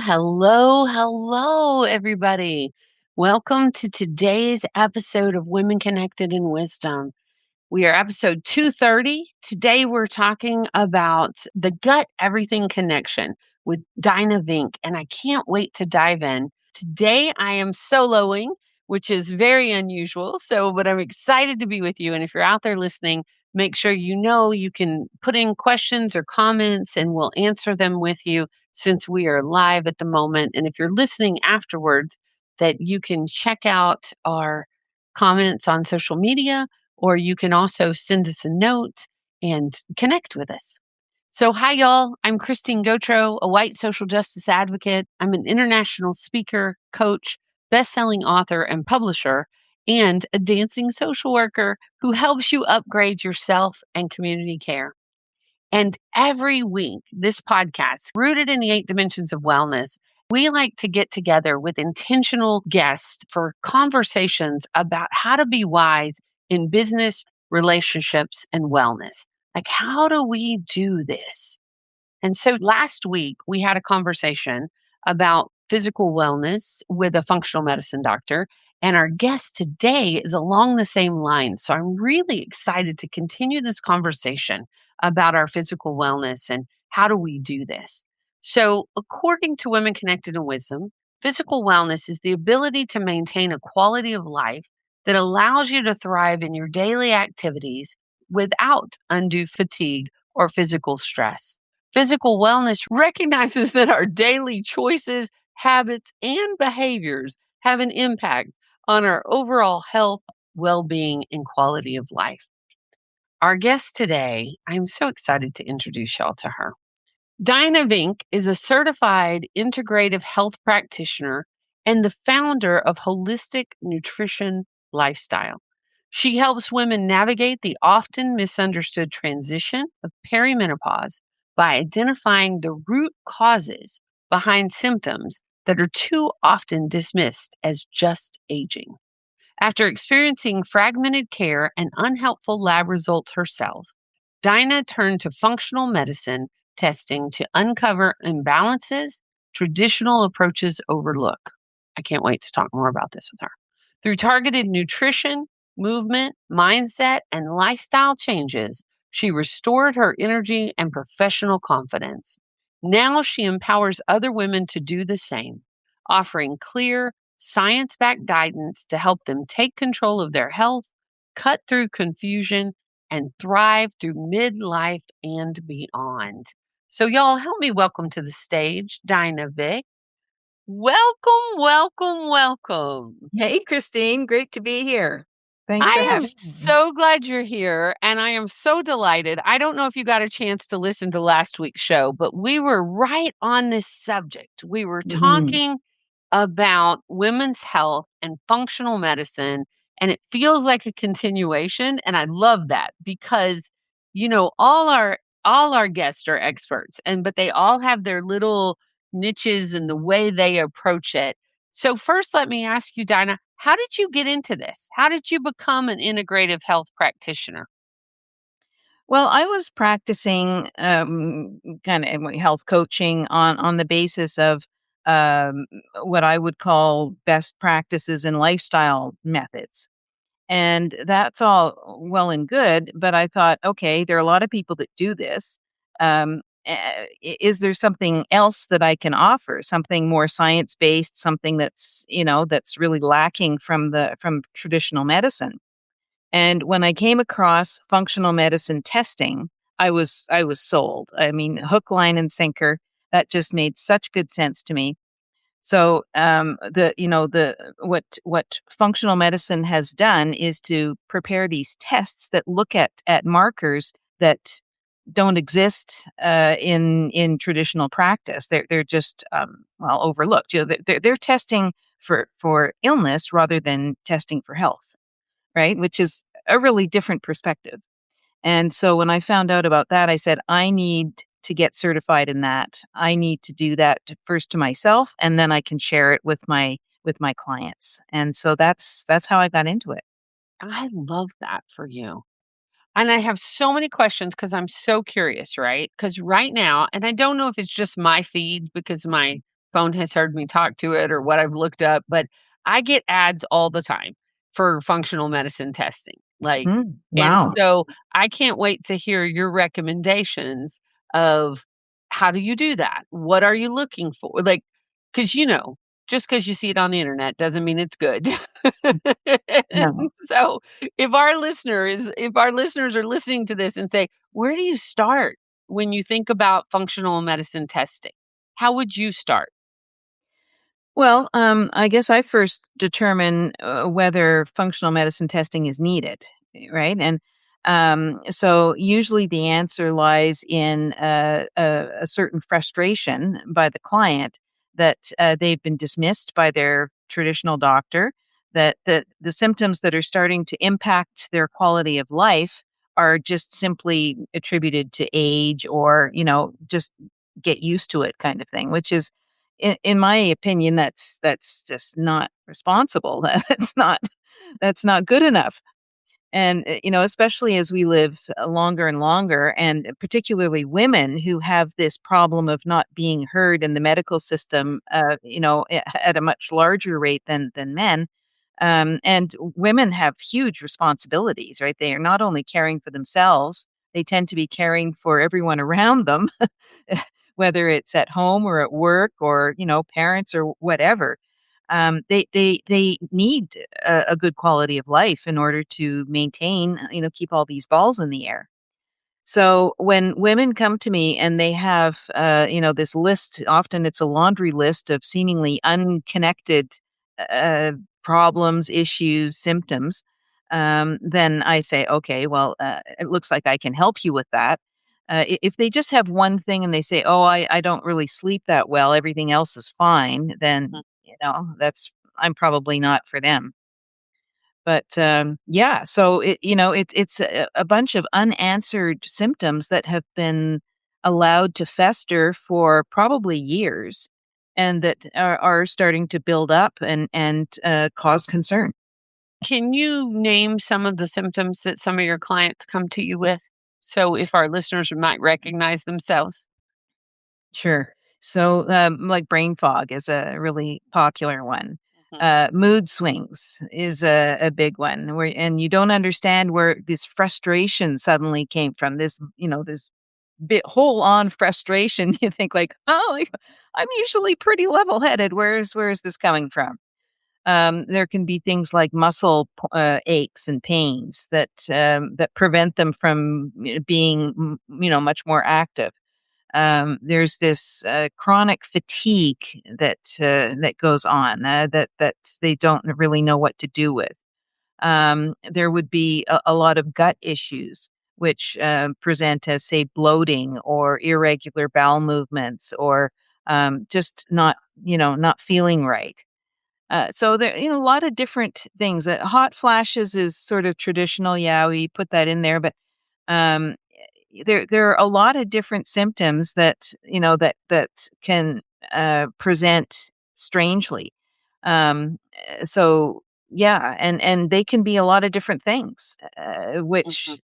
Hello, everybody. Welcome to today's episode of Women Connected in Wisdom. We are episode 230. Today, we're talking about the gut everything connection with Dyna Vink, and I can't wait to dive in. Today, I am soloing, which is very unusual. But I'm excited to be with you. And if you're out there listening, make sure you know you can put in questions or comments and we'll answer them with you since we are live at the moment. And if you're listening afterwards, that you can check out our comments on social media, or you can also send us a note and connect with us. So, hi, y'all. I'm Christine Gautreaux, a white social justice advocate. I'm an international speaker, coach, best-selling author, and publisher, and a dancing social worker who helps you upgrade yourself and community care. And every week, this podcast, rooted in the 8 dimensions of wellness, we like to get together with intentional guests for conversations about how to be wise in business, relationships, and wellness. Like, how do we do this? And so last week, we had a conversation about physical wellness with a functional medicine doctor. And our guest today is along the same lines. So I'm really excited to continue this conversation about our physical wellness and how do we do this. So, according to Women Connected in Wisdom, physical wellness is the ability to maintain a quality of life that allows you to thrive in your daily activities without undue fatigue or physical stress. Physical wellness recognizes that our daily choices, habits, and behaviors have an impact on our overall health, well-being, and quality of life. Our guest today, I'm so excited to introduce y'all to her. Dyna Vink is a certified integrative health practitioner and the founder of Holistic Nutrition Lifestyle. She helps women navigate the often misunderstood transition of perimenopause by identifying the root causes behind symptoms that are too often dismissed as just aging. After experiencing fragmented care and unhelpful lab results herself, Dyna turned to functional medicine testing to uncover imbalances traditional approaches overlook. I can't wait to talk more about this with her. Through targeted nutrition, movement, mindset, and lifestyle changes, she restored her energy and professional confidence. Now she empowers other women to do the same, offering clear, science-backed guidance to help them take control of their health, cut through confusion, and thrive through midlife and beyond. So y'all help me welcome to the stage, Dyna Vink. Welcome. Hey, Christine. Great to be here. Thanks I for am having me. so glad you're here, and I am so delighted. I don't know if you got a chance to listen to last week's show, but we were right on this subject. We were Mhm. talking about women's health and functional medicine, and it feels like a continuation, and I love that because, all our guests are experts, but they all have their little niches and the way they approach it. So first, let me ask you, Dinah, how did you get into this? How did you become an integrative health practitioner? Well, I was practicing kind of health coaching on the basis of um, what I would call best practices and lifestyle methods. And that's all well and good. But I thought, okay, there are a lot of people that do this. Is there something else that I can offer? Something more science based, something that's really lacking from traditional medicine. And when I came across functional medicine testing, I was sold. I mean, hook, line, and sinker. That just made such good sense to me. So the what functional medicine has done is to prepare these tests that look at markers that don't exist in traditional practice. They're just overlooked. They're testing for illness rather than testing for health, right? Which is a really different perspective. And so when I found out about that, I said, I need to get certified in that. I need to do that first to myself, and then I can share it with my clients. And so that's how I got into it. I love that for you. And I have so many questions because I'm so curious, right? Because right now, and I don't know if it's just my feed because my phone has heard me talk to it or what I've looked up, but I get ads all the time for functional medicine testing. Like, and Wow. so I can't wait to hear your recommendations of how do you do that? What are you looking for? Like, because just because you see it on the internet doesn't mean it's good. No. So if our listeners are listening to this and say, "Where do you start when you think about functional medicine testing?" How would you start? Well, I guess I first determine whether functional medicine testing is needed, right? And so usually the answer lies in a certain frustration by the client that they've been dismissed by their traditional doctor, that the symptoms that are starting to impact their quality of life are just simply attributed to age or, just get used to it kind of thing, which is in my opinion, that's just not responsible. That's not good enough. And especially as we live longer and longer, and particularly women who have this problem of not being heard in the medical system, at a much larger rate than men. And women have huge responsibilities, right? They are not only caring for themselves; they tend to be caring for everyone around them, whether it's at home or at work or parents or whatever. They need a good quality of life in order to maintain, keep all these balls in the air. So when women come to me and they have, this list, often it's a laundry list of seemingly unconnected uh, problems, issues, symptoms, then I say, okay, well, it looks like I can help you with that. If they just have one thing and they say, oh, I don't really sleep that well, everything else is fine, then, I'm probably not for them. But, yeah, so it's a bunch of unanswered symptoms that have been allowed to fester for probably years and that are starting to build up and cause concern. Can you name some of the symptoms that some of your clients come to you with? So if our listeners might recognize themselves. Sure. So, like brain fog is a really popular one. Mhm. Mood swings is a big one where, and you don't understand where this frustration suddenly came from. This bit whole on frustration. You think like, oh, like, I'm usually pretty level headed. Where is this coming from? There can be things like muscle aches and pains that prevent them from being much more active. There's this chronic fatigue that goes on that they don't really know what to do with. There would be a lot of gut issues, which present as, say, bloating or irregular bowel movements, or just not feeling right. So there, a lot of different things. Hot flashes is sort of traditional. Yeah, we put that in there, but um, there are a lot of different symptoms that can present strangely. So yeah, and they can be a lot of different things, Mhm.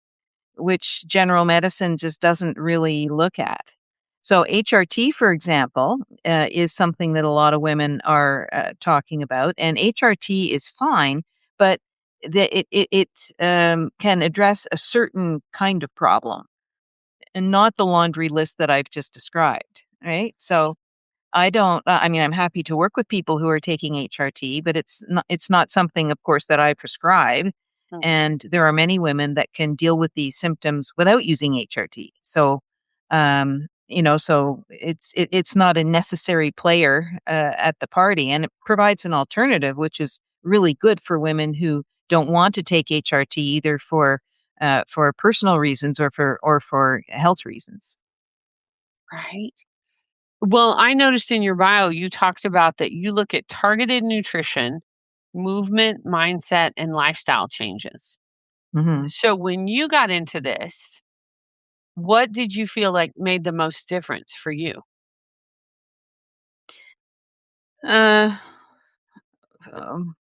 which general medicine just doesn't really look at. So HRT, for example, is something that a lot of women are talking about, and HRT is fine, but it can address a certain kind of problem and not the laundry list that I've just described, right? So I don't I mean, I'm happy to work with people who are taking HRT, but it's not something, of course, that I prescribe, Mhm. and there are many women that can deal with these symptoms without using HRT. So, it's not a necessary player at the party, and it provides an alternative, which is really good for women who don't want to take HRT either for personal reasons or for health reasons. Right. Well, I noticed in your bio, you talked about that you look at targeted nutrition, movement, mindset, and lifestyle changes. Mhm. So when you got into this, what did you feel like made the most difference for you? Uh, um,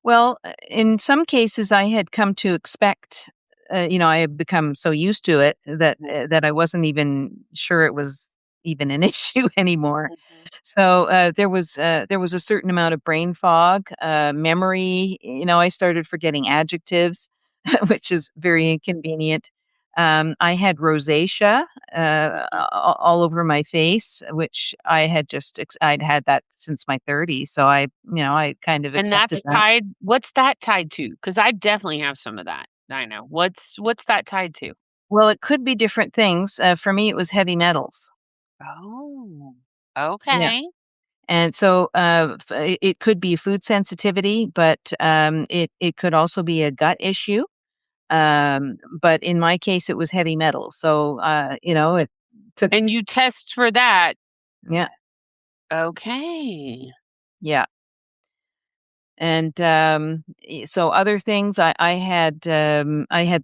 well, in some cases, I had come to expect I had become so used to it that Mhm, that I wasn't even sure it was even an issue anymore. mhm. So there was a certain amount of brain fog, memory. I started forgetting adjectives, which is very inconvenient. I had rosacea all over my face, which I'd had that since my 30s. So I kind of And accepted that's that. tied what's that tied to? Because I definitely have some of that. I know. What's that tied to? Well, it could be different things. For me, it was heavy metals. Oh, Yeah. okay. And so it could be food sensitivity, but it could also be a gut issue. But in my case, it was heavy metals. So it took. And you test for that. Yeah, Okay. yeah. And so other things, I had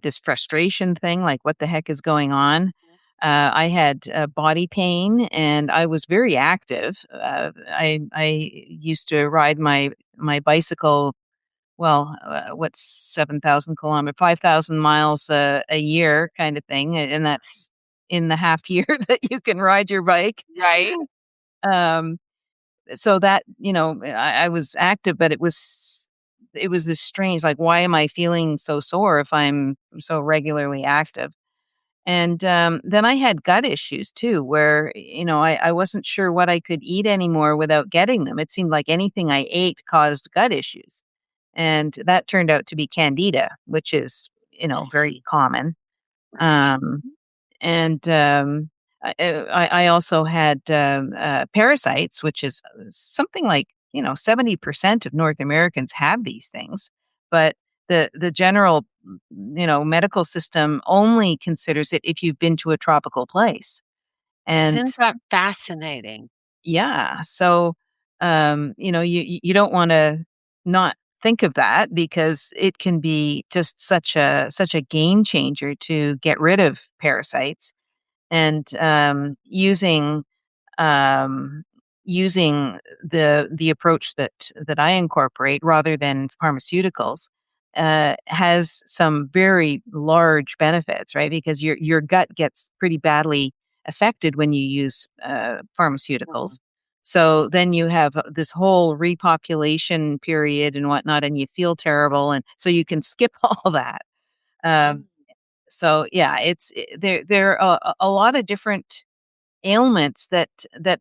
this frustration thing, like what the heck is going on. I had body pain, and I was very active. I used to ride my bicycle. Well, what's 7,000 kilometers, 5,000 miles a year, kind of thing, and that's in the half year that you can ride your bike. Right. Um, so that I was active, but it was this strange, like, why am I feeling so sore if I'm so regularly active? And then I had gut issues too, where I wasn't sure what I could eat anymore without getting them. It seemed like anything I ate caused gut issues, and that turned out to be candida, which is very common. Right. Um, and I also had parasites, which is something like 70% of North Americans have these things, but the general medical system only considers it if you've been to a tropical place. And Isn't that fascinating? yeah, so you don't want to not think of that, because it can be just such a game changer to get rid of parasites. And um, using the approach that I incorporate rather than pharmaceuticals has some very large benefits, right? Because your gut gets pretty badly affected when you use Mhm. pharmaceuticals. So then you have this whole repopulation period and whatnot, and you feel terrible, and so you can skip all that. Mm. Um, so yeah, there are a lot of different ailments that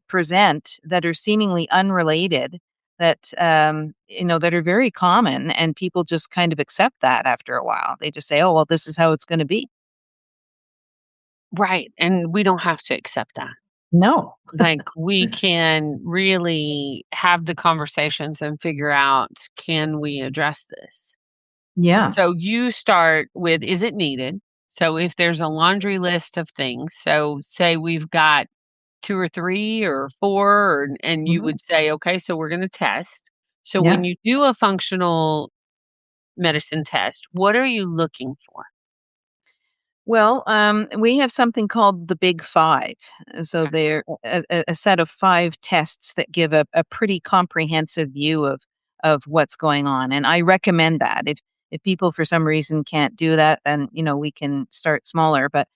present that are seemingly unrelated, that are very common, and people just kind of accept that after a while. They just say, "Oh, well, this is how it's going to be." Right, and we don't have to accept that. No. Like, we can really have the conversations and figure out, can we address this? Yeah. So you start with, is it needed? So if there's a laundry list of things, so say we've got 2 or 3 or 4, and you Mhm. would say, "Okay, so we're gonna test." So Yeah. when you do a functional medicine test, what are you looking for? Well, we have something called the Big Five. So Okay, they're a set of five tests that give a pretty comprehensive view of what's going on, and I recommend that. If people for some reason can't do that, then we can start smaller. But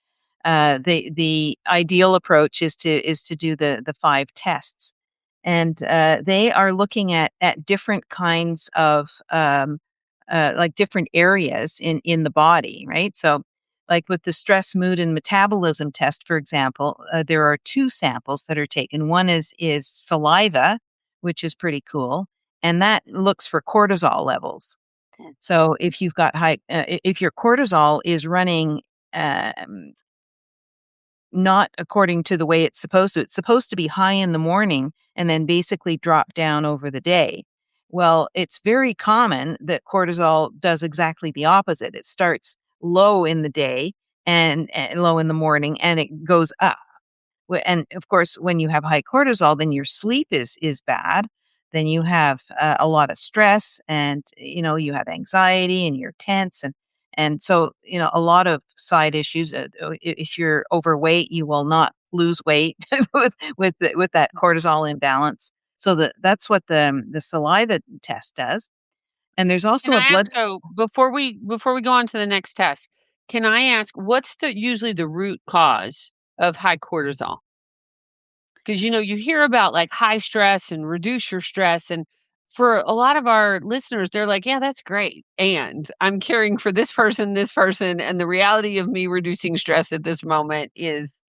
the ideal approach is to do the five tests, and they are looking at different kinds of like different areas in the body, right? So like with the stress, mood, and metabolism test, for example, there are two samples that are taken. One is saliva, which is pretty cool, and that looks for cortisol levels. mm, So if you've got if your cortisol is running um, not according to the way it's supposed to be high in the morning and then basically drop down over the day. Well, it's very common that cortisol does exactly the opposite. It starts low in the day and low in the morning, and it goes up. And of course, when you have high cortisol, then your sleep is bad. Then you have a lot of stress, and you have anxiety, and you're tense, and so a lot of side issues. If you're overweight, you will not lose weight with that cortisol imbalance. So that's what the saliva test does. And there's can also a I ask blood. though, before we go on to the next test, Can I ask what's usually the root cause of high cortisol? Because you hear about like high stress and reduce your stress. And for a lot of our listeners, they're like, yeah, that's great. And I'm caring for this person. And the reality of me reducing stress at this moment is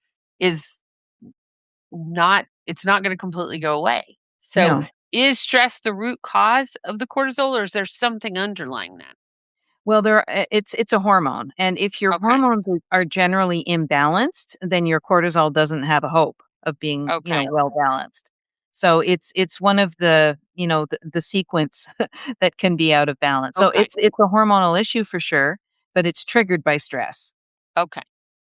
not it's not going to completely go away. So No. is stress the root cause of the cortisol or is there something underlying that? Well, it's a hormone, and if your Okay. hormones are generally imbalanced, then your cortisol doesn't have a hope of being, Okay. well balanced. So it's one of the sequence that can be out of balance. So Okay. it's a hormonal issue for sure, but it's triggered by stress. Okay.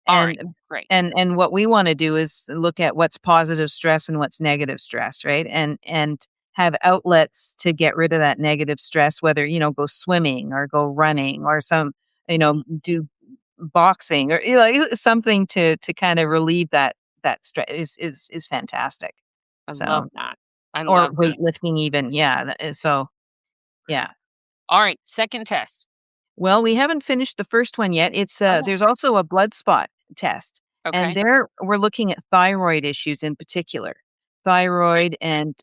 All And right. Great. what we wanna do is look at what's positive stress and what's negative stress, right? And have outlets to get rid of that negative stress, whether, go swimming or go running or do boxing or, something to kinda relieve that stress is fantastic. I love So that. I or love that. weightlifting even, yeah, so yeah. All right. Second test. Well, we haven't finished the first one yet. Okay. There's also a blood spot test, and Okay. there we're looking at thyroid issues in particular, Okay. thyroid and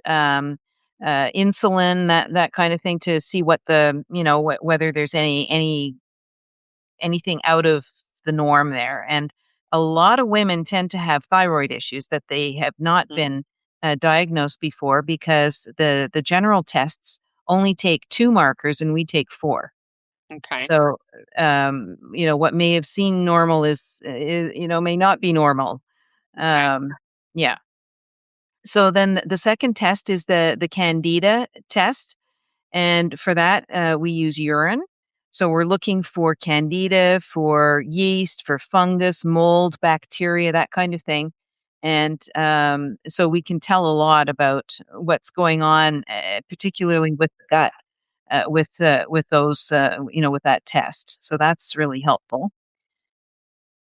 insulin, that kind of thing, to see what whether there's anything out of the norm there. And a lot of women tend to have thyroid issues that they have not Mhm. been diagnosed before because the general tests only take 2 markers and we take 4. Okay. So, what may have seemed normal may not be normal. Okay. Um, yeah. So then the second test is the Candida test, and for that we use urine. So we're looking for Candida, for yeast, for fungus, mold, bacteria, that kind of thing. And so we can tell a lot about what's going on, particularly with the gut with those, with that test. So that's really helpful.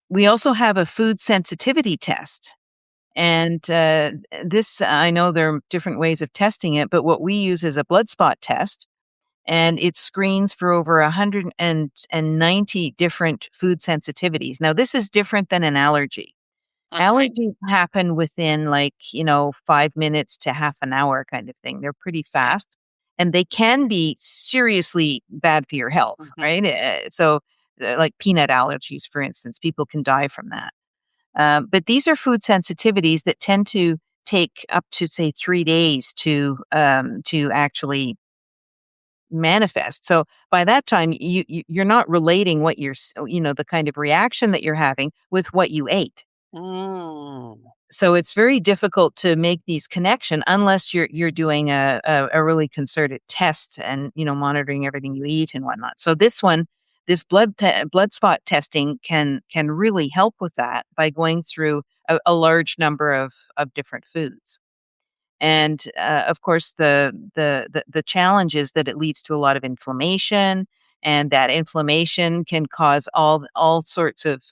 We also have a food sensitivity test. And this, I know there are different ways of testing it, but what we use is a blood spot test. And it screens for over 190 different food sensitivities. Now, this is different than an allergy. Okay. Allergies happen within 5 minutes to half an hour kind of thing. They're pretty Okay. fast and they can be seriously bad for your health, Mhm. right? Like peanut allergies, for instance, people can die from that. But these are food sensitivities that tend to take up to say 3 days to actually manifest. So by that time, you're not relating what the kind of reaction that you're having with what you ate. Mm. So it's very difficult to make these connection unless you're doing a really concerted test and monitoring everything you eat and whatnot. So this blood spot testing can really help with that by going through a large number of different foods. And of course, the challenge is that it leads to a lot of inflammation, and that inflammation can cause all sorts of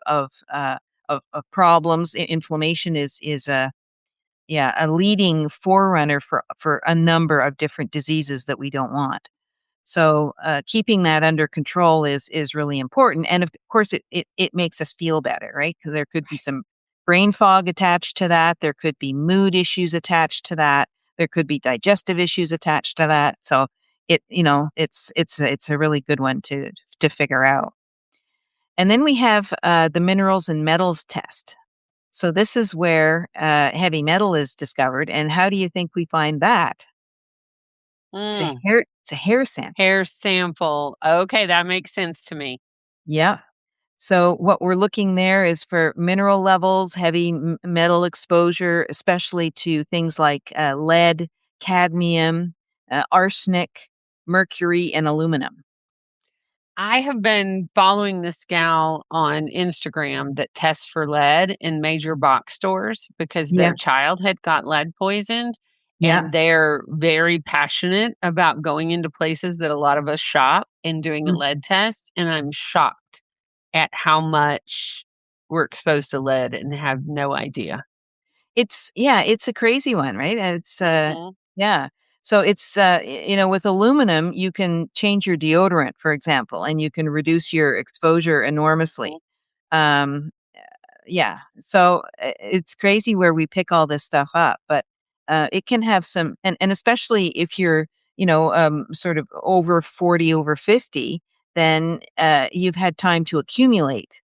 problems. Inflammation is a leading forerunner for a number of different diseases that we don't want. So keeping that under control is really important, and of course, it makes us feel better, right? Because there could be some brain fog attached to that. There could be mood issues attached to that. There could be digestive issues attached to that. So it's a really good one to figure out. And then we have the minerals and metals test. So this is where heavy metal is discovered. And how do you think we find that? Mm. It's a hair sample. Hair sample. Okay, that makes sense to me. Yeah. So what we're looking there is for mineral levels, heavy metal exposure, especially to things like lead, cadmium, arsenic, mercury, and aluminum. I have been following this gal on Instagram that tests for lead in major box stores because Yeah. their child had got lead poisoned, and Yeah. they're very passionate about going into places that a lot of us shop and doing a Mm. lead test, and I'm shocked at how much we're exposed to lead and have no idea. It's a crazy one, right? And it's Mhm, yeah. So it's with aluminum you can change your deodorant, for example, and you can reduce your exposure enormously. Um, yeah. So it's crazy where we pick all this stuff up, but it can have some, and especially if you're, sort of over 40, over 50, then you've had time to accumulate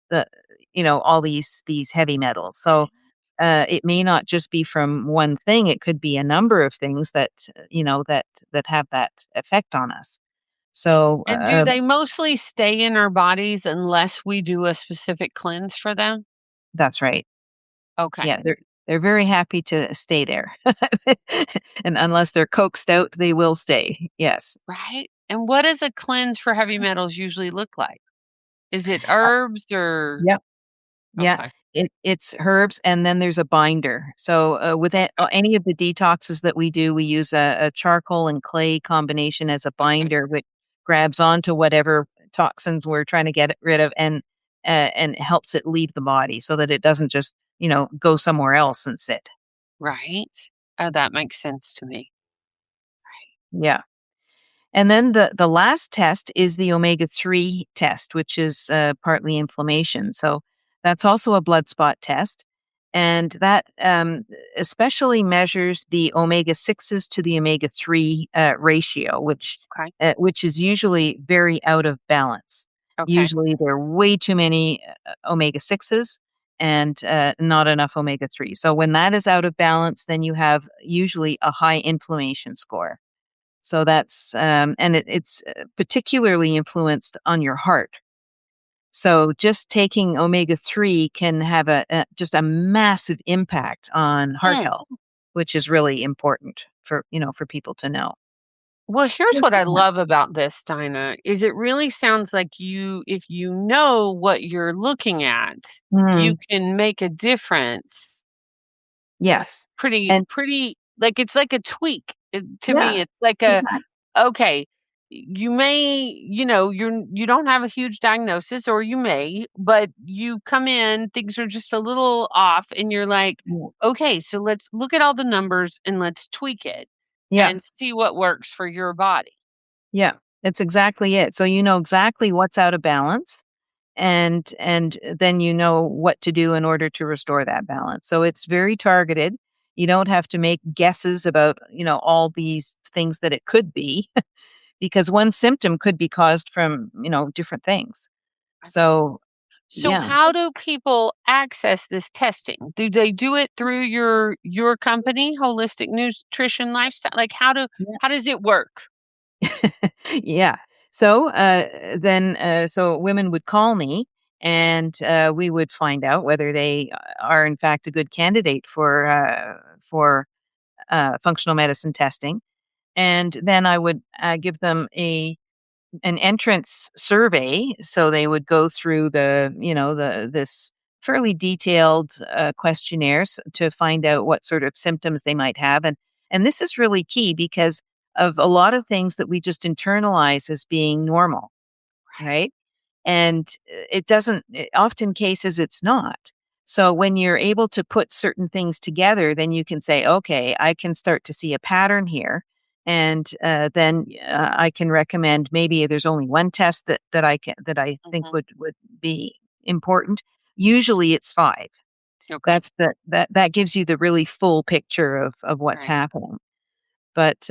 all these heavy metals. So it may not just be from one thing; it could be a number of things that that have that effect on us. So And do they mostly stay in our bodies unless we do a specific cleanse for them? that's right. Okay. Yeah, they're very happy to stay there. And unless they're coaxed out, they will stay. Yes. Right? And what does a cleanse for heavy metals usually look like? Is it Uh, herbs or yeah, yeah. okay, It's herbs, and then there's a binder. So, with okay, any of the detoxes that we do, we use a charcoal and clay combination as a okay. binder, which grabs onto whatever toxins we're trying to get rid of, and helps it leave the body so that it doesn't just, go somewhere else and sit. Right. Oh, that makes sense to me. Yeah. And then the last test is the omega-3 test, which is partly inflammation. So that's also a blood spot test. And that especially measures the omega-6s to the omega-3 ratio, Okay. which is usually very out of balance. Okay. Usually there are way too many omega-6s and not enough omega-3. So when that is out of balance, then you have usually a high inflammation score. So that's and it's particularly influenced on your heart. So just taking omega-3 can have just a massive impact on heart Mm. health, which is really important for people to know. Well, here's what I Yeah. love about this, Dinah, is it really sounds like if you know what you're looking at, you Mm, can make a difference yes. pretty And pretty like it's like a tweak. To yeah, me, it's like a exactly. okay, you may, you don't have a huge diagnosis or you may, but you come in, things are just a little off and you're like, Yeah. "Okay, so let's look at all the numbers and let's tweak it Yeah. and see what works for your body." Yeah. That's exactly it. So you know exactly what's out of balance, and then you know what to do in order to restore that balance. So it's very targeted. You don't have to make guesses about, all these things that it could be because one symptom could be caused from, different things. So, So yeah. how do people access this testing? Do they do it through your company, Holistic Nutrition Lifestyle? Like how does it work? Yeah. So so women would call me, and we would find out whether they are in fact a good candidate for functional medicine testing. And then I would give them an entrance survey. So they would go through this fairly detailed questionnaires to find out what sort of symptoms they might have. And this is really key because of a lot of things that we just internalize as being normal, right? And it doesn't, often cases it's not. So when you're able to put certain things together, then you can say, okay, I can start to see a pattern here. And then I can recommend maybe there's only one test that I think Mhm. would be important. Usually it's five. Okay. That gives you the really full picture of what's Right. happening. But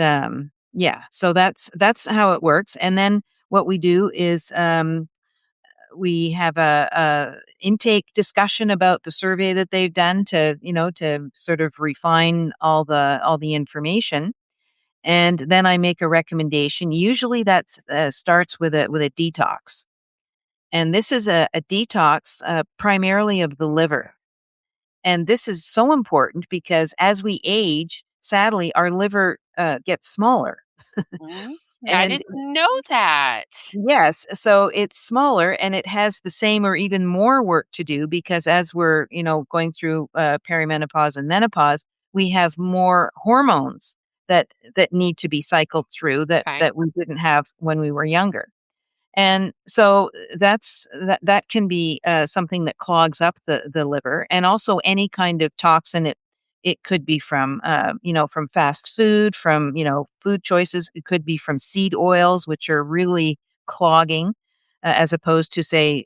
yeah, so that's how it works. And then what we do is we have a intake discussion about the survey that they've done to sort of refine all the information, and then I make a recommendation. Usually that starts with a detox, and this is a detox primarily of the liver. And this is so important because as we age, sadly, our liver gets smaller. Mm. I And didn't know that. yes, so it's smaller and it has the same or even more work to do because as we're, going through perimenopause and menopause, we have more hormones that need to be cycled through that Okay. that we didn't have when we were younger. And so that can be something that clogs up the liver, and also any kind of toxin. It could be from from fast food, from food choices. It could be from seed oils, which are really clogging, as opposed to say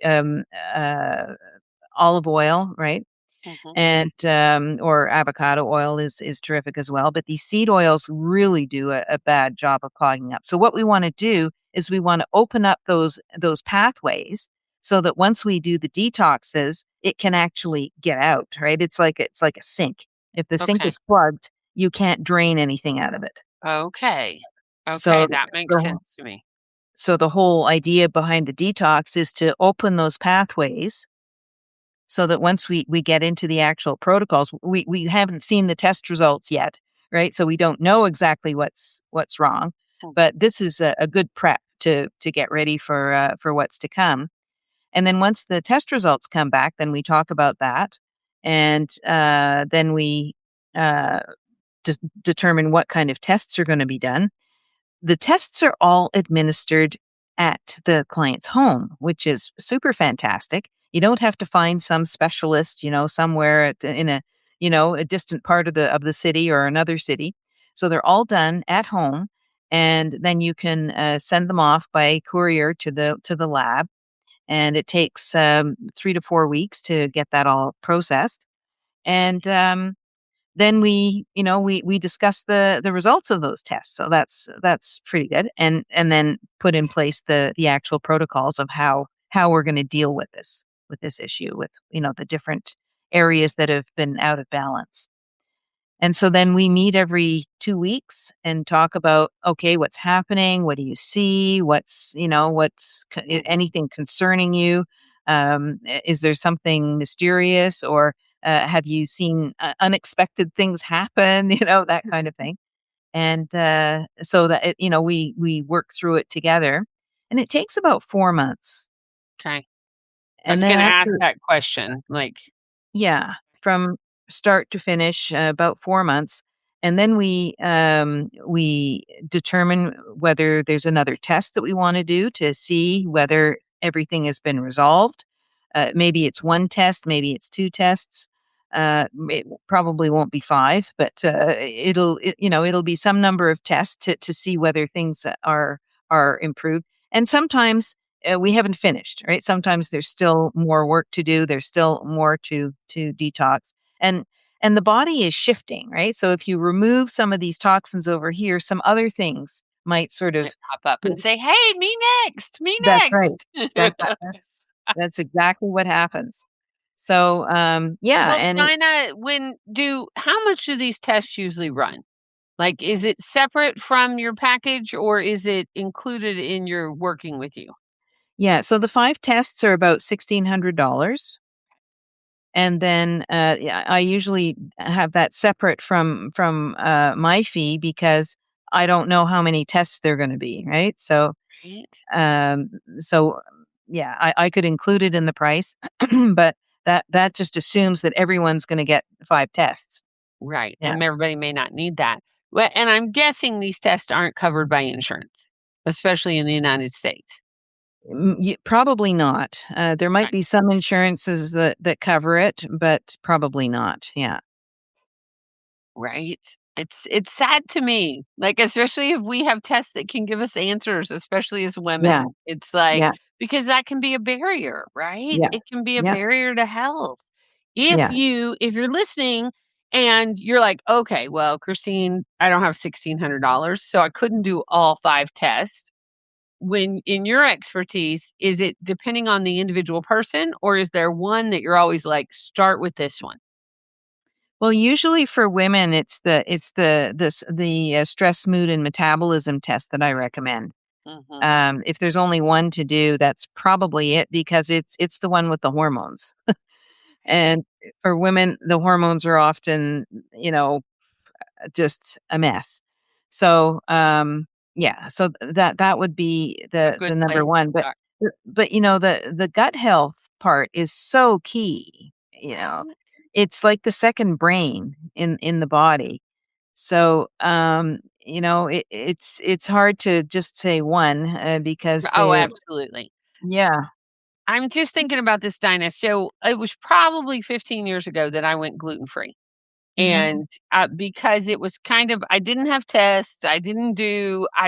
olive oil, right? Mhm. And or avocado oil is terrific as well. But these seed oils really do a bad job of clogging up. So what we want to do is we want to open up those pathways so that once we do the detoxes, it can actually get out. Right? It's like a sink. If the sink Okay. is plugged, you can't drain anything out of it. Okay. Okay, So that makes the sense to me. so the whole idea behind the detox is to open those pathways so that once we get into the actual protocols, we haven't seen the test results yet, right? So we don't know exactly what's wrong, Mhm. but this is a good prep to get ready for what's to come. And then once the test results come back, then we talk about that, and then we uh, determine what kind of tests are going to be done. The tests are all administered at the client's home, which is super fantastic. You don't have to find some specialist, somewhere in a distant part of the city or another city. So they're all done at home, and then you can send them off by courier to the lab, and it takes 3 to 4 weeks to get that all processed. And then we discuss the results of those tests. So that's pretty good. And then put in place the actual protocols of how we're going to deal with this issue, with the different areas that have been out of balance. And so then we meet every 2 weeks and talk about, okay, what's happening? What do you see? Mhm. Anything concerning you? Is there something mysterious, or have you seen unexpected things happen? That kind of thing. And so that we work through it together, and it takes about 4 months. Okay. I And was then gonna ask after, that question, like. yeah, from start to finish, about 4 months, and then we determine whether there's another test that we wanna do to see whether everything has been resolved. Maybe it's 1 test, maybe it's 2 tests. It probably won't be 5, but, it'll be some number of tests to see whether things are improved. And sometimes we haven't finished, right? Sometimes there's still more work to do. There's still more to detox, and and the body is shifting, right? So if you remove some of these toxins over here, some other things might sort Might of. pop up and say, "Hey, me next, me That's right. next." That's exactly what happens. So yeah, Well, and Dinah, how much do these tests usually run? Like, is it separate from your package or is it included in your working with you? yeah. So the 5 tests are about $1,600. And then, yeah, I usually have that separate from my fee because I don't know how many tests they're gonna be, right? Right? Um, so, yeah, I could include it in the price, but that just assumes that everyone's gonna get 5 tests. Right, Yeah. and everybody may not need that. Well, and I'm guessing these tests aren't covered by insurance, especially in the United States. Probably not. There might Right. be some insurances that cover it, but probably not. Yeah. Right? It's sad to me, like, especially if we have tests that can give us answers, especially as Yeah. women. It's like Yeah. because that can be a barrier, right? Yeah. It can be a Yeah. barrier to health. Yeah. If you're listening and you're like, "Okay, well, Christine, I don't have $1,600, so I couldn't do all 5 tests." When in your expertise, is it depending on the individual person, or is there one that you're always like, "Start with this one?" Well, usually for women, it's the stress, mood, and metabolism test that I recommend. Mhm. If there's only one to do, that's probably it because it's the one with the hormones. And for women, the hormones are often, just a mess. So, yeah, so that would be A the good number place to one. But start. but the gut health part is so key. Right? It's like the second brain in the body. So, it's hard to just say one because Oh, they. absolutely. Yeah. I'm just thinking about this, Dinah. So it was probably 15 years ago that I went gluten free. Mhm. And because it was I didn't have tests, I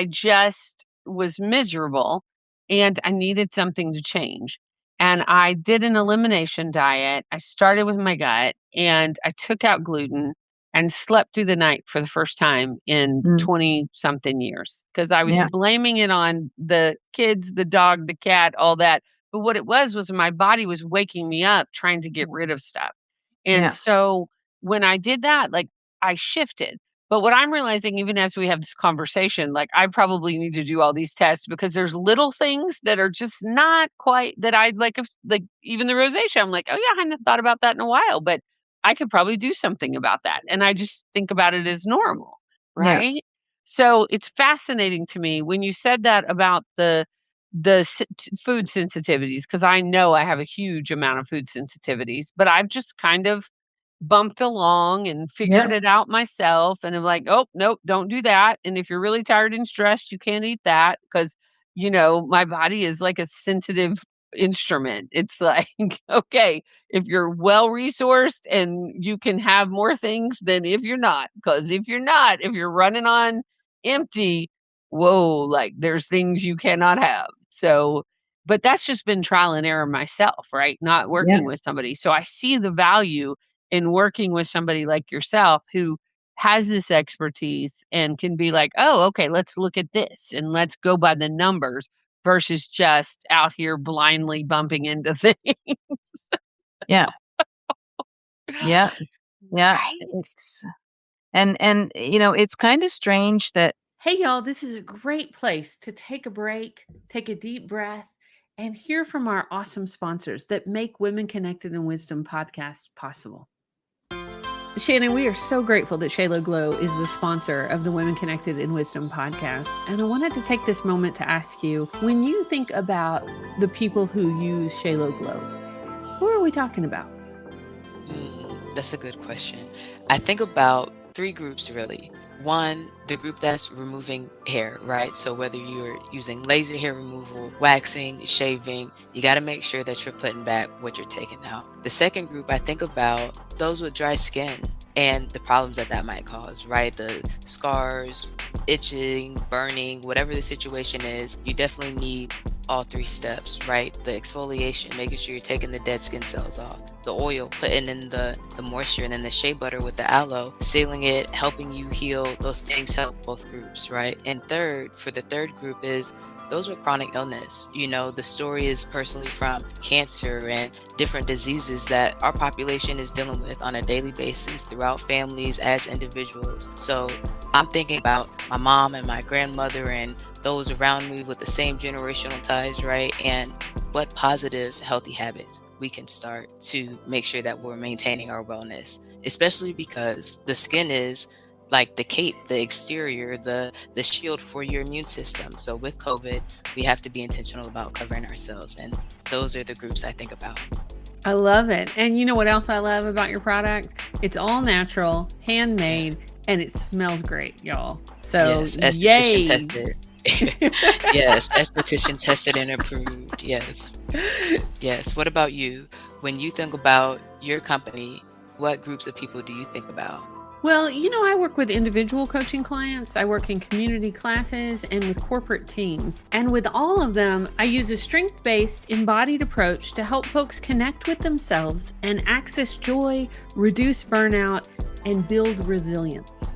just was miserable and I needed something to change. and I did an elimination diet. I started with my gut, and I took out gluten and slept through the night for the first time in Mm. 20 something years because I was Yeah. blaming it on the kids, the dog, the cat, all that. But what it was my body was waking me up trying to get rid of stuff. And Yeah. so when I did that, like, I shifted. But what I'm realizing, even as we have this conversation, like, I probably need to do all these tests because there's little things that are just not quite that I like, if, like, even the rosacea, I'm like, oh, yeah, I hadn't thought about that in a while, but I could probably do something about that. And I just think about it as normal, Yeah. right? So it's fascinating to me when you said that about food sensitivities, because I know I have a huge amount of food sensitivities, but I've just kind of bumped along and figured Yeah. it out myself, and I'm like, "Oh, nope, don't do that, and if you're really tired and stressed, you can't eat that because my body is like a sensitive instrument." It's like, "Okay, if you're well-resourced and you can have more things than if you're not, because if you're not, if you're running on empty, whoa, like, there's things you cannot have." So but that's just been trial and error myself, right? Not Yeah. working with somebody. So I see the value in working with somebody like yourself who has this expertise and can be like, "Oh, okay, let's look at this and let's go by the numbers," versus just out here blindly bumping into things. Yeah. Yeah. Yeah. Right? It's and it's kind of strange that Hey, y'all, this is a great place to take a break, take a deep breath, and hear from our awesome sponsors that make Women Connected in Wisdom podcast possible. Shannon, we are so grateful that Shayla Glow is the sponsor of the Women Connected in Wisdom podcast. And I wanted to take this moment to ask you, when you think about the people who use Shayla Glow, who are we talking about? That's a good question. I think about three groups really. One, the group that's removing hair, right? So whether you're using laser hair removal, waxing, shaving, you got to make sure that you're putting back what you're taking out. The second group, I think about those with dry skin and the problems that that might cause, right? The scars, itching, burning, whatever the situation is, you definitely need all three steps, right? The exfoliation, making sure you're taking the dead skin cells off. The oil, putting in the moisture, and then the shea butter with the aloe, sealing it, helping you heal. Those things help both groups, right? And third, for the third group is those with chronic illness. The story is personally from cancer and different diseases that our population is dealing with on a daily basis throughout families as individuals. So I'm thinking about my mom and my grandmother and those around me with the same generational ties, right? And what positive, healthy habits we can start to make sure that we're maintaining our wellness, especially because the skin is like the cape, the exterior, the shield for your immune system. So with COVID, we have to be intentional about covering ourselves. And those are the groups I think about. I love it. And you know what else I love about your product? It's all natural, handmade, Yes. and it smells great, y'all. So, Yes, esthetician yay. tested. Yes, esthetician tested and approved. Yes. Yes. What about you? When you think about your company, what groups of people do you think about? Well, I work with individual coaching clients, I work in community classes, and with corporate teams. And with all of them, I use a strength based, embodied approach to help folks connect with themselves and access joy, reduce burnout, and build resilience.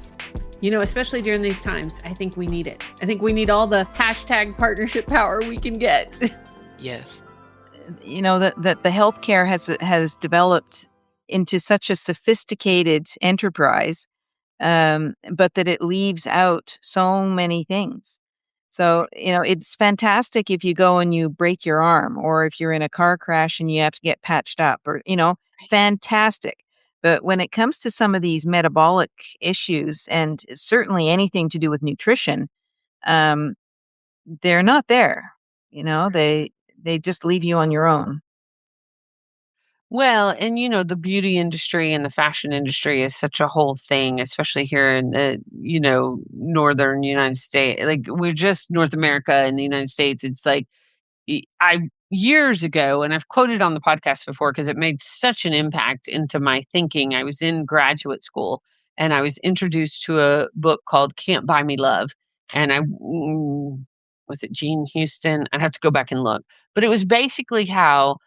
Especially during these times, I think we need it. I think we need all the hashtag partnership power we can get. Yes. that the healthcare has developed into such a sophisticated enterprise, but that it leaves out so many things. So, it's fantastic if you go and you break your arm, or if you're in a car crash and you have to get patched up, or, fantastic. But when it comes to some of these metabolic issues, and certainly anything to do with nutrition, um, they're not there. They just leave you on your own. Well, and the beauty industry and the fashion industry is such a whole thing, especially here in the, northern United States. Like, we're just North America in the United States. It's like I years ago, and I've quoted on the podcast before because it made such an impact into my thinking. I was in graduate school and I was introduced to a book called Can't Buy Me Love. And was it Jean Houston? I'd have to go back and look. But it was basically how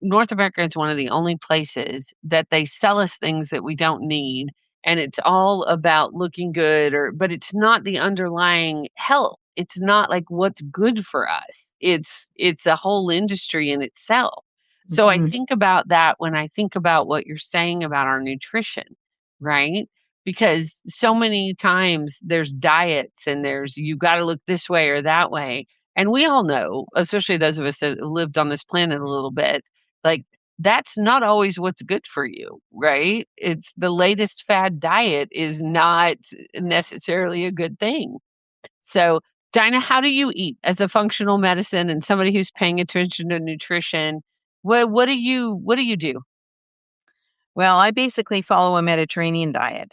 North America is one of the only places that they sell us things that we don't need, and it's all about looking good, but it's not the underlying health. It's not like what's good for us. It's a whole industry in itself. So I Mhm. think about that when I think about what you're saying about our nutrition, right? Because so many times there's diets and there's you got to look this way or that way. And we all know, especially those of us that lived on this planet a little bit, like, that's not always what's good for you, right? It's the latest fad diet is not necessarily a good thing. So, Dinah, how do you eat as a functional medicine and somebody who's paying attention to nutrition? What do you do? Well, I basically follow a Mediterranean diet.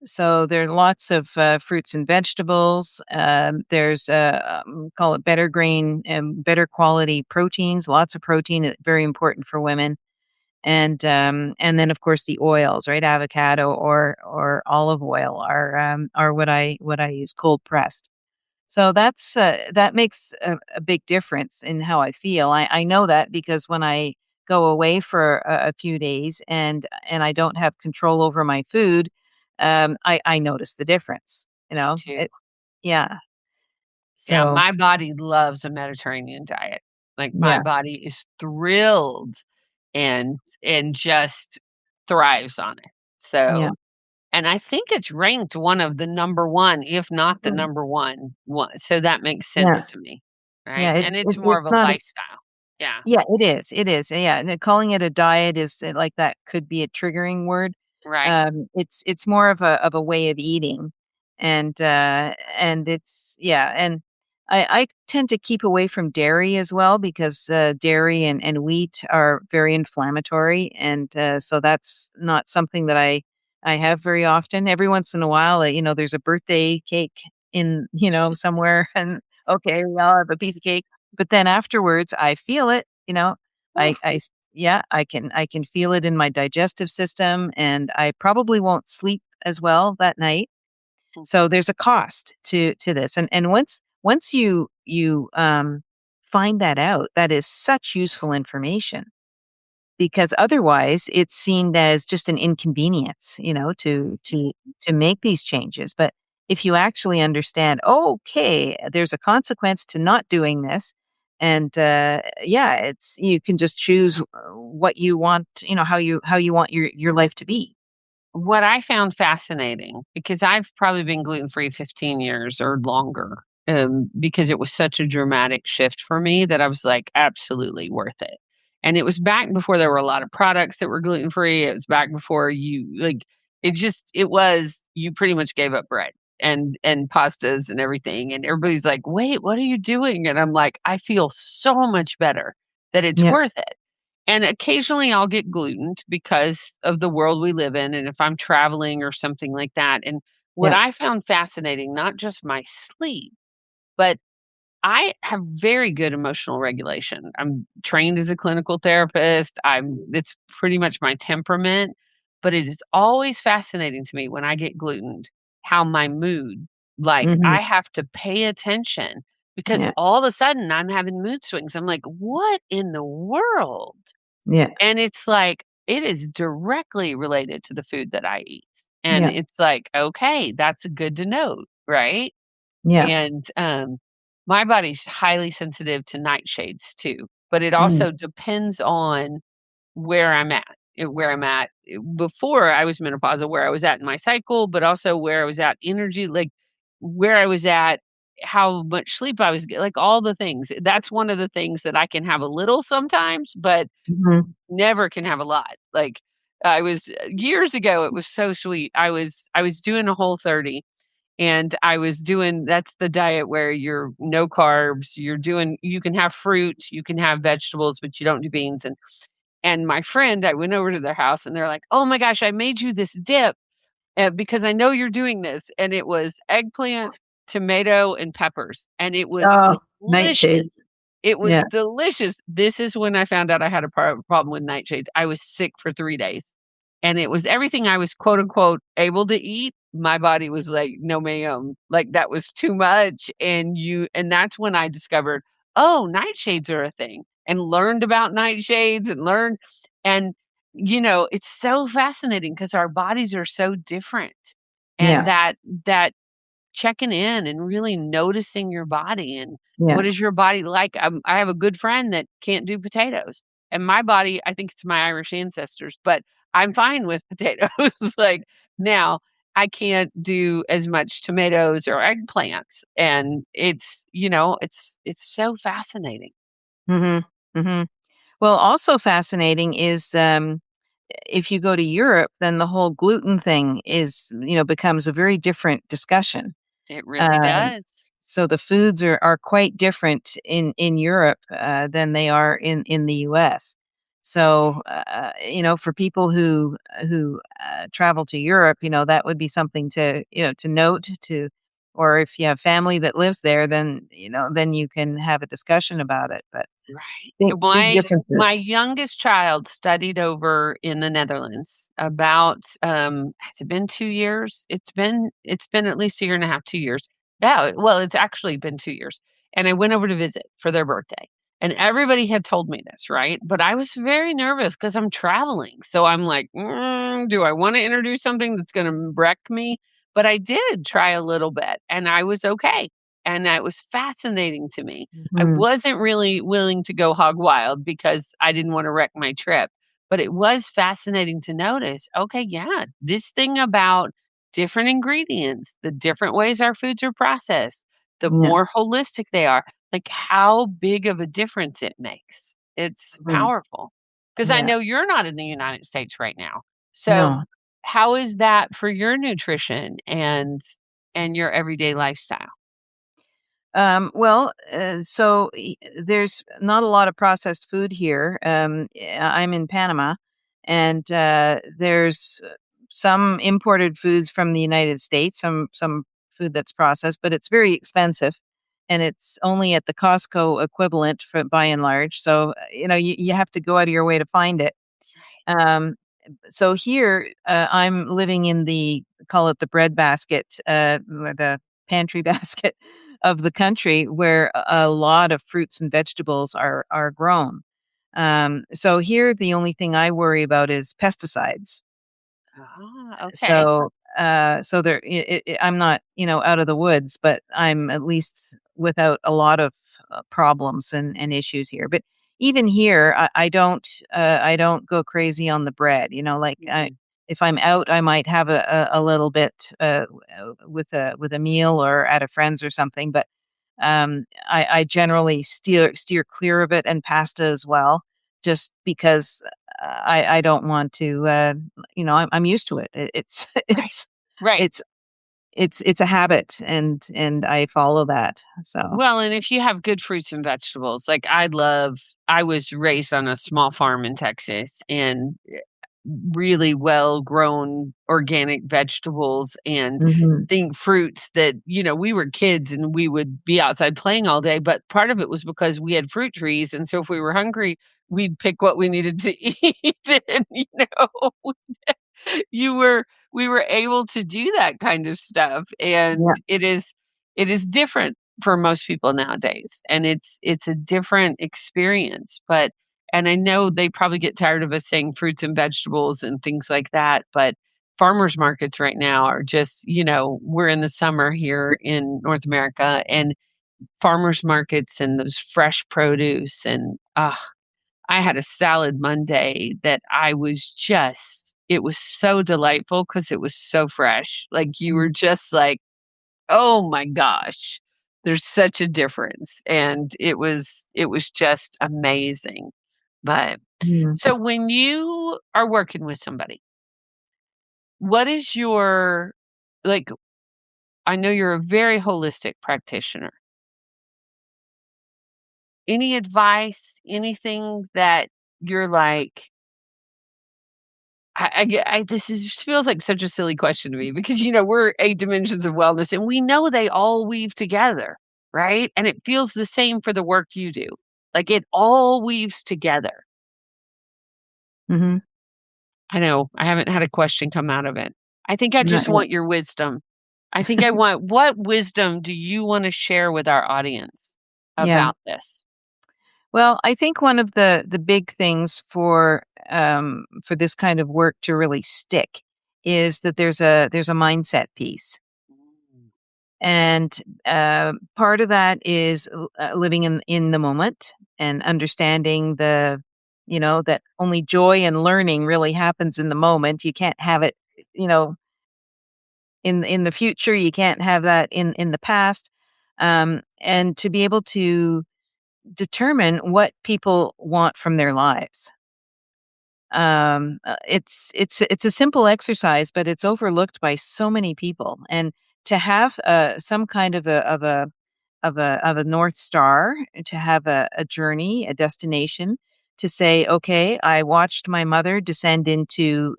So there are lots of fruits and vegetables. There's call it better grain and better quality proteins. Lots of protein, very important for women. And then of course the oils, right? Avocado or olive oil are what I use, cold pressed. So that makes a big difference in how I feel. I know that because when I go away for a few days and I don't have control over my food, I notice the difference. Me too. Yeah. Yeah, So my body loves a Mediterranean diet. Like, my yeah, body is thrilled and just thrives on it. yeah, So and I think it's ranked one of the number 1, if not the mhm, number one, so that makes yeah, sense to me, right? yeah. And it's more of It's a not a lifestyle. Yeah, Yeah, it is, it is, yeah, and then calling it a diet is, like, that could be a triggering word. right. It's more of a way of eating, and it's yeah, and I tend to keep away from dairy as well because, dairy and wheat are very inflammatory, and, so that's not something that I have very often. Every once in a while, there's a birthday cake in, somewhere, and, okay, we all have a piece of cake, but then afterwards, I feel it, Ooh, yeah, I can feel it in my digestive system, and I probably won't sleep as well that night. So there's a cost to this, and once you find that out, that is such useful information because otherwise it's seen as just an inconvenience, to make these changes. But if you actually understand, okay, there's a consequence to not doing this, and yeah, it's you can just choose what you want, how you want your life to be. what I found fascinating, because I've probably been gluten-free 15 years or longer, because it was such a dramatic shift for me that I was like, absolutely worth it. And it was back before there were a lot of products that were gluten-free. It was back before it was you pretty much gave up bread and pastas and everything. And everybody's like, wait, what are you doing? And I'm like, I feel so much better that it's Yeah. worth it. And occasionally I'll get glutened because of the world we live in and if I'm traveling or something like that. And what Yeah. I found fascinating, not just my sleep, but I have very good emotional regulation. I'm trained as a clinical therapist. It's pretty much my temperament, but it is always fascinating to me when I get glutened how my mood, like, Mhm. I have to pay attention because Yeah. all of a sudden I'm having mood swings. I'm like, what in the world? Yeah. And it's like, it is directly related to the food that I eat. And Yeah. it's like, okay, that's good to know, right? Yeah. And, my body's highly sensitive to nightshades too, but it Mm. also depends on where I'm at. Where I'm at before I was menopausal, where I was at in my cycle, but also where I was at energy, like where I was at, how much sleep I was like all the things. That's one of the things that I can have a little sometimes, but Mhm. never can have a lot. Like, I was years ago, it was so sweet. I was doing a Whole30, and I was doing that's the diet where you're no carbs, you can have fruit, you can have vegetables, but you don't do beans, and my friend, I went over to their house, and they're like, "Oh my gosh, I made you this dip, because I know you're doing this," and it was eggplant, tomato, and peppers, and it was Oh, delicious. nightshades. It was Yeah. delicious. This is when I found out I had a problem with nightshades. I was sick for 3 days, and it was everything I was, quote, unquote, "able to eat." My body was like, "No, ma'am." Like, that was too much, and that's when I discovered, "Oh, nightshades are a thing." and learned about nightshades and learned and, it's so fascinating because our bodies are so different. And Yeah. that checking in and really noticing your body and Yeah. what is your body like. I have a good friend that can't do potatoes, and my body, I think it's my Irish ancestors, but I'm fine with potatoes. Like now, I can't do as much tomatoes or eggplants, and it's so fascinating. Mhm. Mhm. Well, also fascinating is, if you go to Europe, then the whole gluten thing becomes a very different discussion. It really Um, does. so the foods are quite different in Europe, than they are in the US. So, for people who travel to Europe, that would be something to note or if you have family that lives there, then you can have a discussion about it, but Right. big My differences. youngest child studied over in the Netherlands about, has it been 2 years? It's been at least a year and a half, 2 years. Yeah, well, it's actually been 2 years, and I went over to visit for their birthday, and everybody had told me this, right? But I was very nervous because 'cause I'm traveling, so I'm like, do I wanna introduce something that's gonna wreck me?" But I did try a little bit, and I was okay, and that was fascinating to me. I Mhm. wasn't really willing to go hog wild because I didn't wanna wreck my trip, but it was fascinating to notice, okay, yeah, this thing about different ingredients, the different ways our foods are processed, the Yeah. more holistic they are, like, how big of a difference it makes. It's Mhm. powerful. Because I Yeah. know you're not in the United States right now. So, No. how is that for your nutrition and your everyday lifestyle? There's not a lot of processed food here. I'm in Panama, and there's some imported foods from the United States, some food that's processed, but it's very expensive, and it's only at the Costco equivalent for by and large. So you have to go out of your way to find it. Um, so here, I'm living in the call it the bread basket, or the pantry basket of the country where a lot of fruits and vegetables are grown. So here, the only thing I worry about is pesticides. Ah, okay. So there, I'm not, out of the woods, but I'm at least without a lot of problems and issues here. But even here, I don't go crazy on the bread. Mhm. If I'm out, I might have a little bit with a meal or at a friend's or something. But I generally steer clear of it and pasta as well, just because I don't want to. I'm used to it. It's Right. Right. it's it's a habit, and I follow that. So. Well, and if you have good fruits and vegetables, like I was raised on a small farm in Texas and really well grown organic vegetables and Mhm. think fruits that, we were kids and we would be outside playing all day. But part of it was because we had fruit trees. And so if we were hungry, we'd pick what we needed to eat. And, you were we were able to do that kind of stuff, and Yeah. it is different for most people nowadays, and it's a different experience, but and I know they probably get tired of us saying fruits and vegetables and things like that, but farmers markets right now are just, we're in the summer here in North America, and farmers markets and those fresh produce and, I had a salad Monday that it was so delightful because it was so fresh. Like, you were Mm. just like, "Oh my gosh, there's such a difference," and it was just amazing. But Mm. so when you are working with somebody, what is your like, I know you're a very holistic practitioner. Any advice, anything that you're like, I get this feels like such a silly question to me because, we're 8 dimensions of wellness, and we know they all weave together, right? And it feels the same for the work you do. Like, it all weaves together. Mhm. I know, I haven't had a question come out of it. I think I Not just yet. want your wisdom. I think I want what wisdom do you wanna share with our audience Yeah. about this? Well, I think one of the big things for this kind of work to really stick is that there's a mindset piece. And part of that is living in the moment and understanding that only joy and learning really happens in the moment. You can't have it, you know, in the future. You can't have that in the past. And to be able to determine what people want from their lives. It's a simple exercise, but it's overlooked by so many people. And to have some kind of a north star, to have a journey, a destination, to say, okay, I watched my mother descend into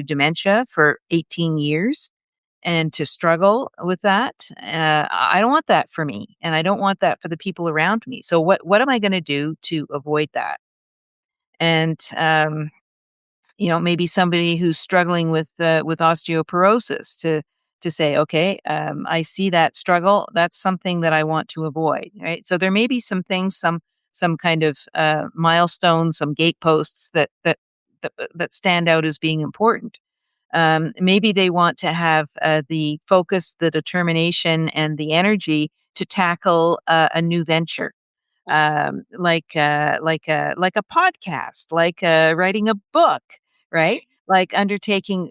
dementia for 18 years, and to struggle with that. I don't want that for me, and I don't want that for the people around me. So what am I going to do to avoid that? And maybe somebody who's struggling with osteoporosis, to say, okay, I see that struggle. That's something that I want to avoid. Right. So there may be some things, some kind of milestones, some gateposts that stand out as being important. Maybe they want to have the focus, the determination, and the energy to tackle a new venture, like a podcast, like writing a book, right? Like undertaking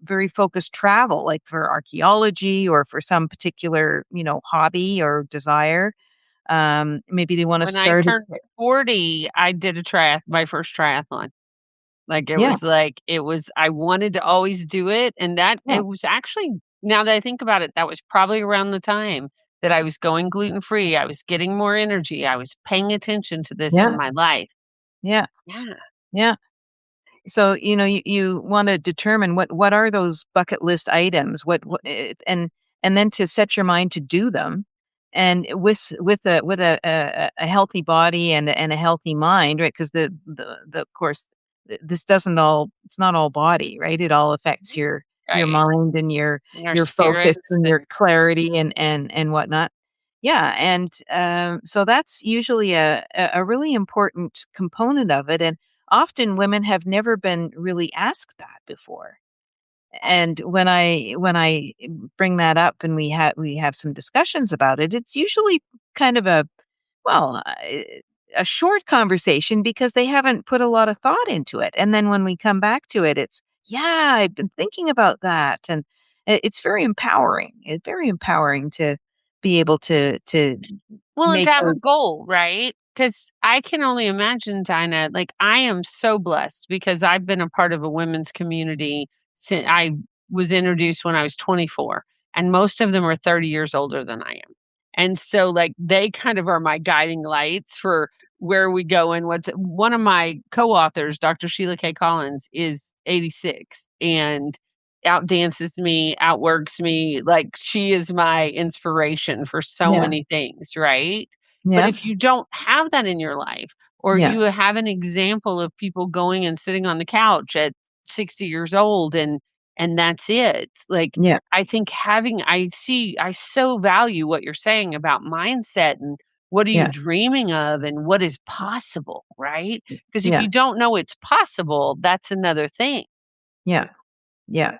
very focused travel, like for archaeology or for some particular, hobby or desire. Maybe they want to When I start. turned 40, I did my first triathlon. Yeah, It was I wanted to always do it, and that yeah, it was actually, now that I think about it, that was probably around the time that I was going gluten-free, I was getting more energy, I was paying attention to this in yeah, my life. yeah, Yeah. yeah. So, you want to determine what are those bucket list items, and then to set your mind to do them, and with a healthy body and a healthy mind, right? Because the of course this doesn't all it's not all body, right? It all affects your Right. mind and your And our your focus spirits and your and clarity and whatnot. Yeah, and so that's usually a really important component of it. And often women have never been really asked that before. And when I bring that up and we have some discussions about it, it's usually kind of well, a short conversation because they haven't put a lot of thought into it. And then when we come back to it, it's, yeah, I've been thinking about that. And it's very empowering. It's very empowering to be able to well, and to make have a those. goal, right? Because I can only imagine, Dinah, like, I am so blessed because I've been a part of a women's community since I was introduced when I was 24, and most of them are 30 years older than I am. And so, like, they kind of are my guiding lights for where we go and what's one of my co-authors, Dr. Sheila K. Collins, is 86 and outdances me, outworks me, like, she is my inspiration for so Yeah, many things, right? But yeah, if you don't have that in your life, or yeah, you have an example of people going and sitting on the couch at 60 years old and that's it, like, yeah, I think I so value what you're saying about mindset and what are you yeah, dreaming of and what is possible, right? Because if yeah, you don't know it's possible, that's another thing. yeah, yeah.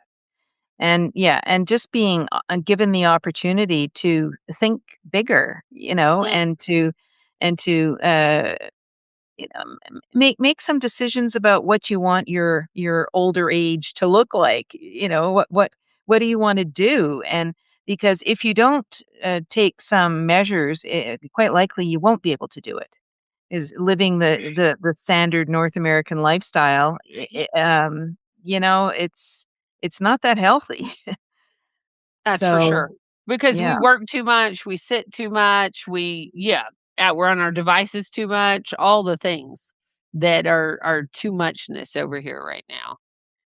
And yeah, and just being given the opportunity to think bigger, Mm, and to make some decisions about what you want your older age to look like. What do you want to do? And because if you don't take some measures, quite likely you won't be able to do it. Is living the standard North American lifestyle. It's not that healthy. that's for So sure. Because we yeah. work too much, we sit too much, we're on our devices too much, all the things that are too muchness over here right now.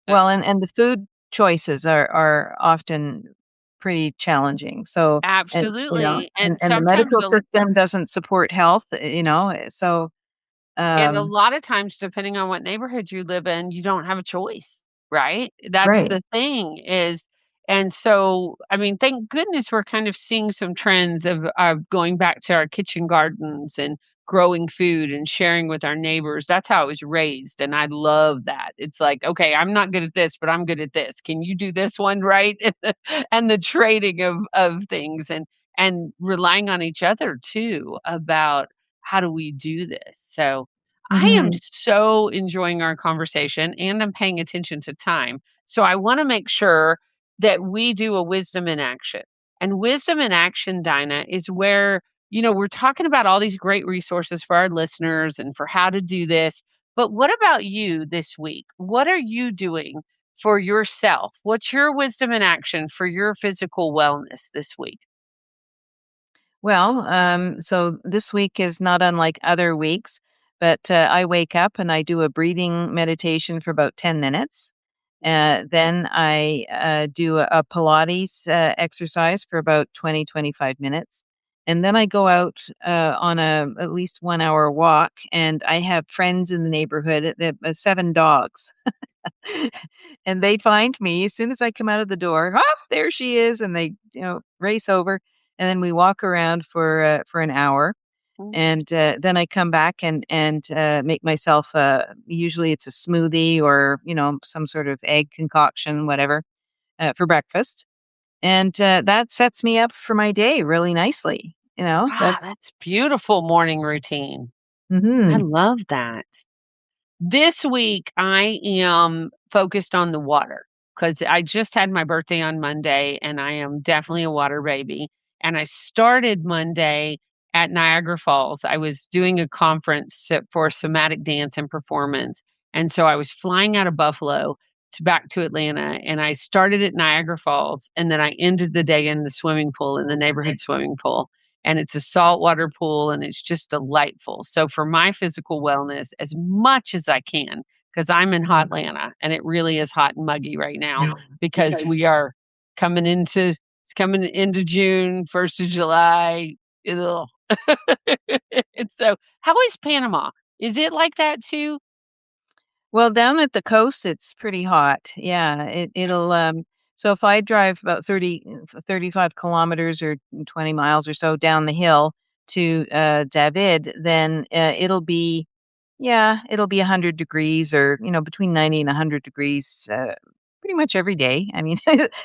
Uh, Well, and the food choices are often pretty challenging. So, and Absolutely, and and the sometimes medical system doesn't support health, so and a um lot of times, depending on what neighborhood you live in, you don't have a choice, right? That's right. the thing is And so, I mean, thank goodness we're kind of seeing some trends of going back to our kitchen gardens and growing food and sharing with our neighbors. That's how I was raised, and I love that. It's like, "Okay, I'm not good at this, but I'm good at this. Can you do this one, right?" And the trading of things and relying on each other too about how do we do this. So, I am Mhm. so enjoying our conversation, and I'm paying attention to time. So, I wanna make sure that we do a wisdom in action. And wisdom in action, Dinah, is where, we're talking about all these great resources for our listeners and for how to do this. But what about you this week? What are you doing for yourself? What's your wisdom in action for your physical wellness this week? Well, so this week is not unlike other weeks, but I wake up and I do a breathing meditation for about 10 minutes. Then I do a Pilates exercise for about 20, 25 minutes. And then I go out on a at least 1 hour walk, and I have friends in the neighborhood, 7 dogs. And they find me as soon as I come out of the door. "Ah, there she is," and they, race over, and then we walk around for an hour, Mm. and then I come back and make myself usually it's a smoothie or some sort of egg concoction, whatever, for breakfast, and that sets me up for my day really nicely. That's That's beautiful morning routine. I hmm love that. This week, I am focused on the water because I just had my birthday on Monday and I am definitely a water baby. And I started Monday at Niagara Falls. I was doing a conference for somatic dance and performance. And so I was flying out of Buffalo to back to Atlanta and I started at Niagara Falls and then I ended the day in the swimming pool, in the neighborhood swimming pool, and it's a saltwater pool and it's just delightful. So for my physical wellness, as much as I can, because I'm in hot Atlanta and it really is hot and muggy right now because we are coming into it's coming into June, 1st of July. Ugh. And so how is Panama? Is it like that too? Well, down at the coast, it's pretty hot. Yeah, so if I drive about 35 kilometers or 20 miles or so down the hill to David, then it'll be 100 degrees or, between 90 and 100 degrees pretty much every day. I mean,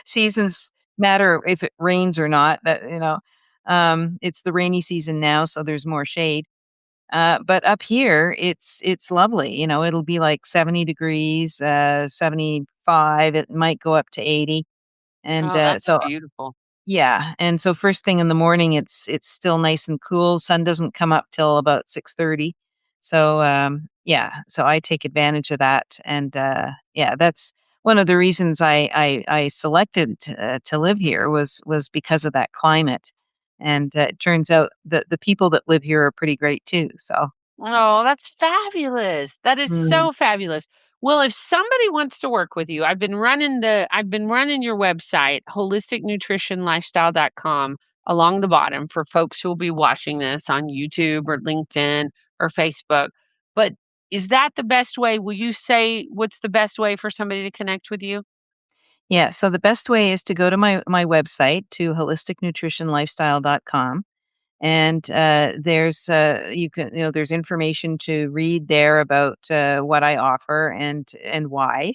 seasons matter if it rains or not. It's the rainy season now, so there's more shade. But up here, it's lovely. It'll be like 70 degrees, 75. It might go up to 80, and Oh, that's so beautiful. yeah. And so first thing in the morning, it's still nice and cool. Sun doesn't come up till about 6:30. So yeah, so I take advantage of that, and yeah, that's one of the reasons I selected to live here was because of that climate. And it turns out that the people that live here are pretty great too. So Oh, it's that's fabulous. That is mm, so fabulous. Well, if somebody wants to work with you, I've been running your website, holisticnutritionlifestyle.com, along the bottom for folks who will be watching this on YouTube or LinkedIn or Facebook. But is that the best way? Will you say what's the best way for somebody to connect with you? yeah. So the best way is to go to my website to holisticnutritionlifestyle.com. And there's information to read there about what I offer and why.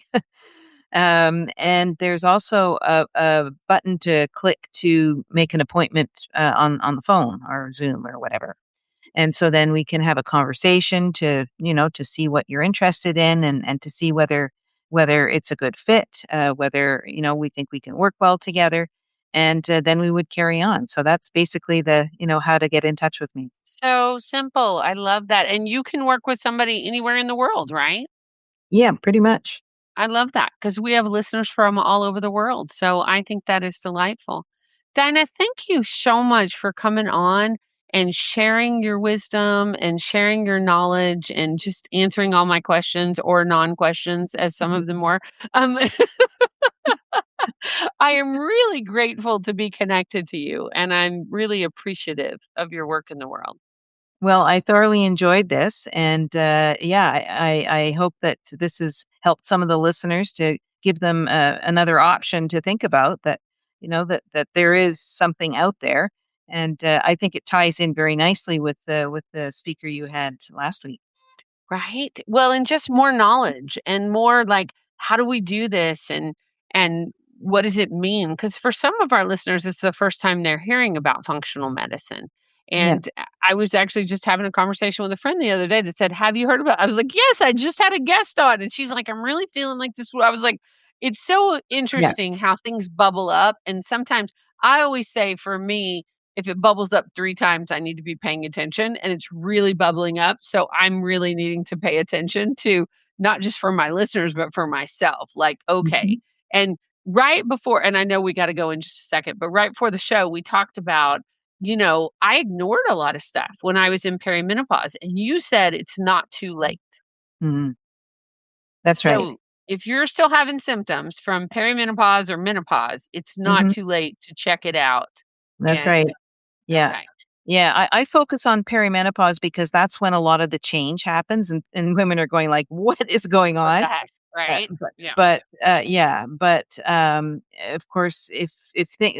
And there's also a button to click to make an appointment on the phone or Zoom or whatever. And so then we can have a conversation to see what you're interested in and to see whether it's a good fit, whether, we think we can work well together. And then we would carry on. So that's basically how to get in touch with me. So simple. I love that. And you can work with somebody anywhere in the world, right? Yeah, pretty much. I love that because we have listeners from all over the world. So I think that is delightful. Dinah, thank you so much for coming on and sharing your wisdom and sharing your knowledge and just answering all my questions or non questions, as some of them were. Um, I am really grateful to be connected to you, and I'm really appreciative of your work in the world. Well, I thoroughly enjoyed this, and yeah, I hope that this has helped some of the listeners to give them another option to think about, that that there is something out there. And I think it ties in very nicely with the speaker you had last week. Right? Well, and just more knowledge and more like, how do we do this and what does it mean? Because for some of our listeners, it's the first time they're hearing about functional medicine. Yeah. And I was actually just having a conversation with a friend the other day that said, "Have you heard about?" I was like, "Yes, I just had a guest on," and she's like, "I'm really feeling like this." I was like, "It's so Yeah. interesting how things bubble up." And sometimes I always say, for me, if it bubbles up 3 times, I need to be paying attention, and it's really bubbling up, so I'm really needing to pay attention to, not just for my listeners, but for myself, like, okay. Mhm. And right before, and I know we gotta go in just a second, but right before the show, we talked about, I ignored a lot of stuff when I was in perimenopause, and you said it's not too late. Mhm. That's right. So, if you're still having symptoms from perimenopause or menopause, it's not Mhm. too late to check it out. That's right. And Yeah. okay. Yeah, I focus on perimenopause because that's when a lot of the change happens, and women are going like, "What is going What on?" the heck, Uh, right? but Yeah. yeah, but of course, if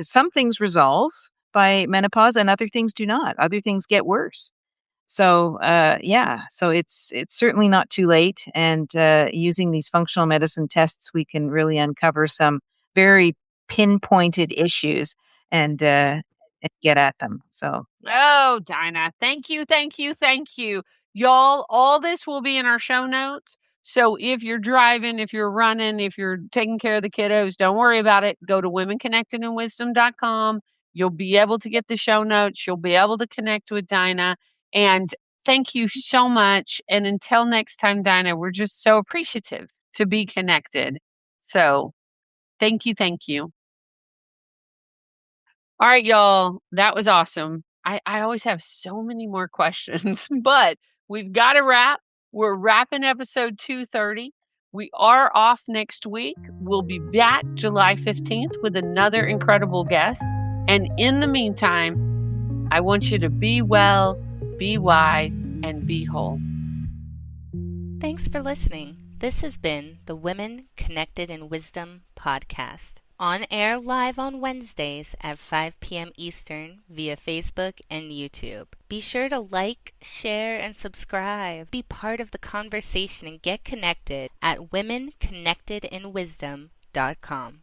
some things resolve by menopause and other things do not, other things get worse. So yeah, so it's certainly not too late, and using these functional medicine tests, we can really uncover some very pinpointed issues and get at them. So yeah. Oh, Dinah, thank you, thank you, thank you. Y'all, all this will be in our show notes. So if you're driving, if you're running, if you're taking care of the kiddos, don't worry about it. Go to womenconnectedinwisdom.com. You'll be able to get the show notes. You'll be able to connect with Dinah. And thank you so much. And until next time, Dinah, we're just so appreciative to be connected. So thank you, thank you. All right, y'all. That was awesome. I always have so many more questions, but we've got to wrap. We're wrapping episode 230. We are off next week. We'll be back July 15th with another incredible guest. And in the meantime, I want you to be well, be wise, and be whole. Thanks for listening. This has been the Women Connected in Wisdom podcast. On air live on Wednesdays at 5 p.m. Eastern via Facebook and YouTube. Be sure to like, share, and subscribe. Be part of the conversation and get connected at womenconnectedinwisdom.com.